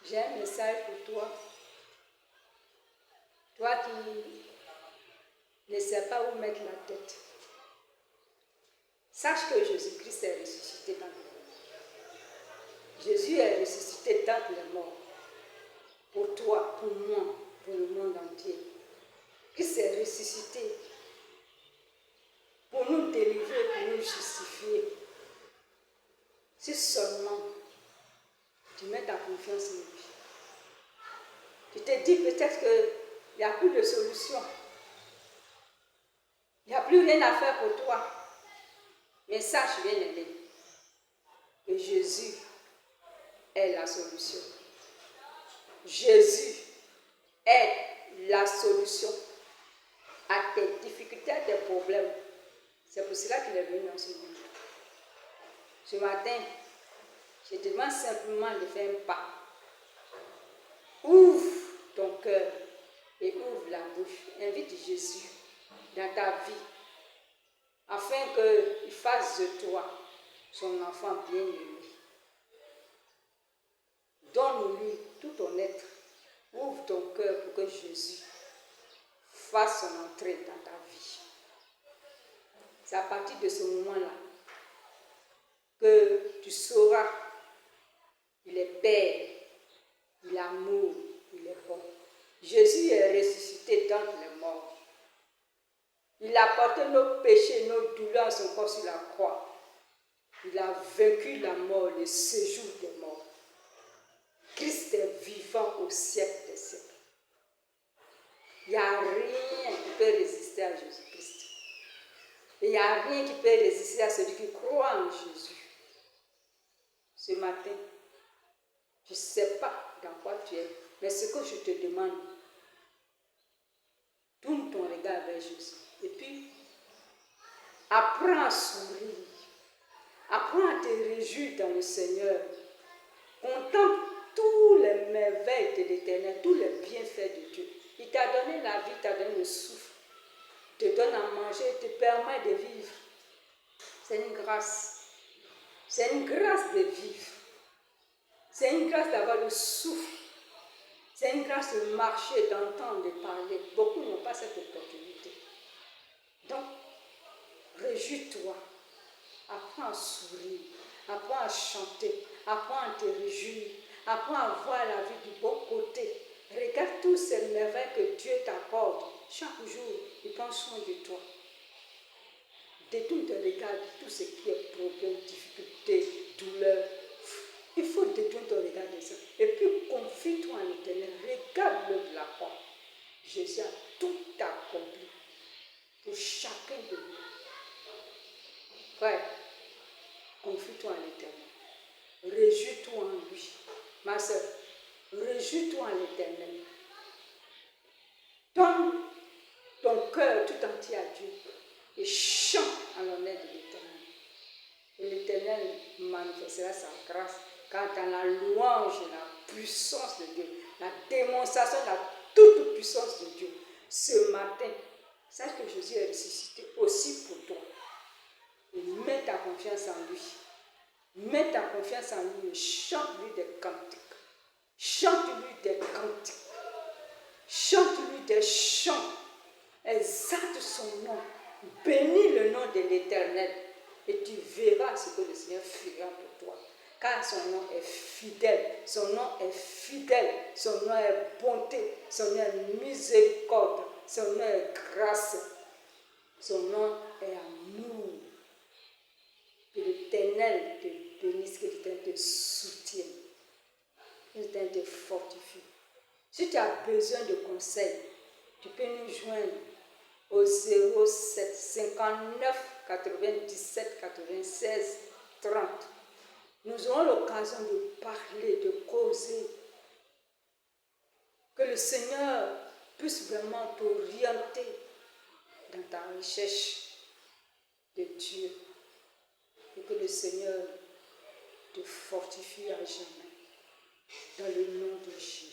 J'ai un message pour toi. Toi qui ne sais pas où mettre la tête. Sache que Jésus-Christ est ressuscité dans les morts. Jésus est ressuscité dans les morts. Pour toi, pour moi, pour le monde entier. Christ est ressuscité pour nous délivrer, pour nous justifier. Si seulement tu mets ta confiance en lui. Tu te dis peut-être qu'il n'y a plus de solution. Il n'y a plus rien à faire pour toi. Mais sache bien aimé que Jésus est la solution. Jésus est la solution à tes difficultés, à tes problèmes. C'est pour cela qu'il est venu dans ce monde. Ce matin, je te demande simplement de faire un pas. Ouvre ton cœur et ouvre la bouche. Invite Jésus dans ta vie afin qu'il fasse de toi son enfant bien-aimé. Donne-lui tout ton être. Ouvre ton cœur pour que Jésus fasse son entrée dans ta vie. C'est à partir de ce moment-là que tu sauras qu'il est Père, il est amour, il est bon. Jésus est ressuscité d'entre les morts. Il a porté nos péchés, nos douleurs à son corps sur la croix. Il a vaincu la mort, le séjour des morts. Christ est vivant au siècle des siècles. Il n'y a rien qui peut résister à Jésus-Christ. Et il n'y a rien qui peut résister à celui qui croit en Jésus. Ce matin, je ne sais pas dans quoi tu es, mais ce que je te demande, tourne ton regard vers Jésus. Et puis, apprends à sourire. Apprends à te réjouir dans le Seigneur. Contemple tous les merveilles de l'Éternel, tous les bienfaits de Dieu. Il t'a donné la vie, il t'a donné le souffle. Il te donne à manger, il te permet de vivre. C'est une grâce. C'est une grâce de vivre. C'est une grâce d'avoir le souffle. C'est une grâce de marcher, d'entendre, de parler. Beaucoup n'ont pas cette opportunité. Donc, réjouis-toi. Apprends à sourire. Apprends à chanter. Apprends à te réjouir. Apprends à voir la vie du bon côté. Regarde tous ces merveilles que Dieu t'accorde. Chaque jour, il prend soin de toi. Détourne ton regard de tout ce qui est problème, difficulté, douleur. Il faut détourner ton regard de ça. Et puis, confie-toi en l'Éternel. Regarde-le de la croix. Jésus a tout accompli pour chacun de nous. Frère, confie-toi en l'Éternel. Réjouis-toi en lui. Ma soeur, réjouis-toi en l'Éternel. Donne ton cœur tout entier à Dieu et chante en l'honneur de l'Éternel. Et l'Éternel manifestera sa grâce quand dans la louange et la puissance de Dieu, la démonstration de la toute puissance de Dieu. Ce matin, sache que Jésus est ressuscité aussi pour toi. Et mets ta confiance en lui. Mets ta confiance en lui et chante-lui des cantiques. Chante-lui des cantiques. Chante-lui des chants. Exalte son nom. Bénis le nom de l'Éternel. Et tu verras ce que le Seigneur fera pour toi. Car son nom est fidèle. Son nom est fidèle. Son nom est bonté. Son nom est miséricorde. Son nom est grâce. Son nom est amour. Que l'Éternel te bénisse, que l'Éternel te soutienne, que l'Éternel te fortifie. Si tu as besoin de conseils, tu peux nous joindre au 07 59 97 96 30. Nous aurons l'occasion de parler, de causer. Que le Seigneur puisse vraiment t'orienter dans ta recherche de Dieu. Et que le Seigneur te fortifie à jamais. Dans le nom de Jésus.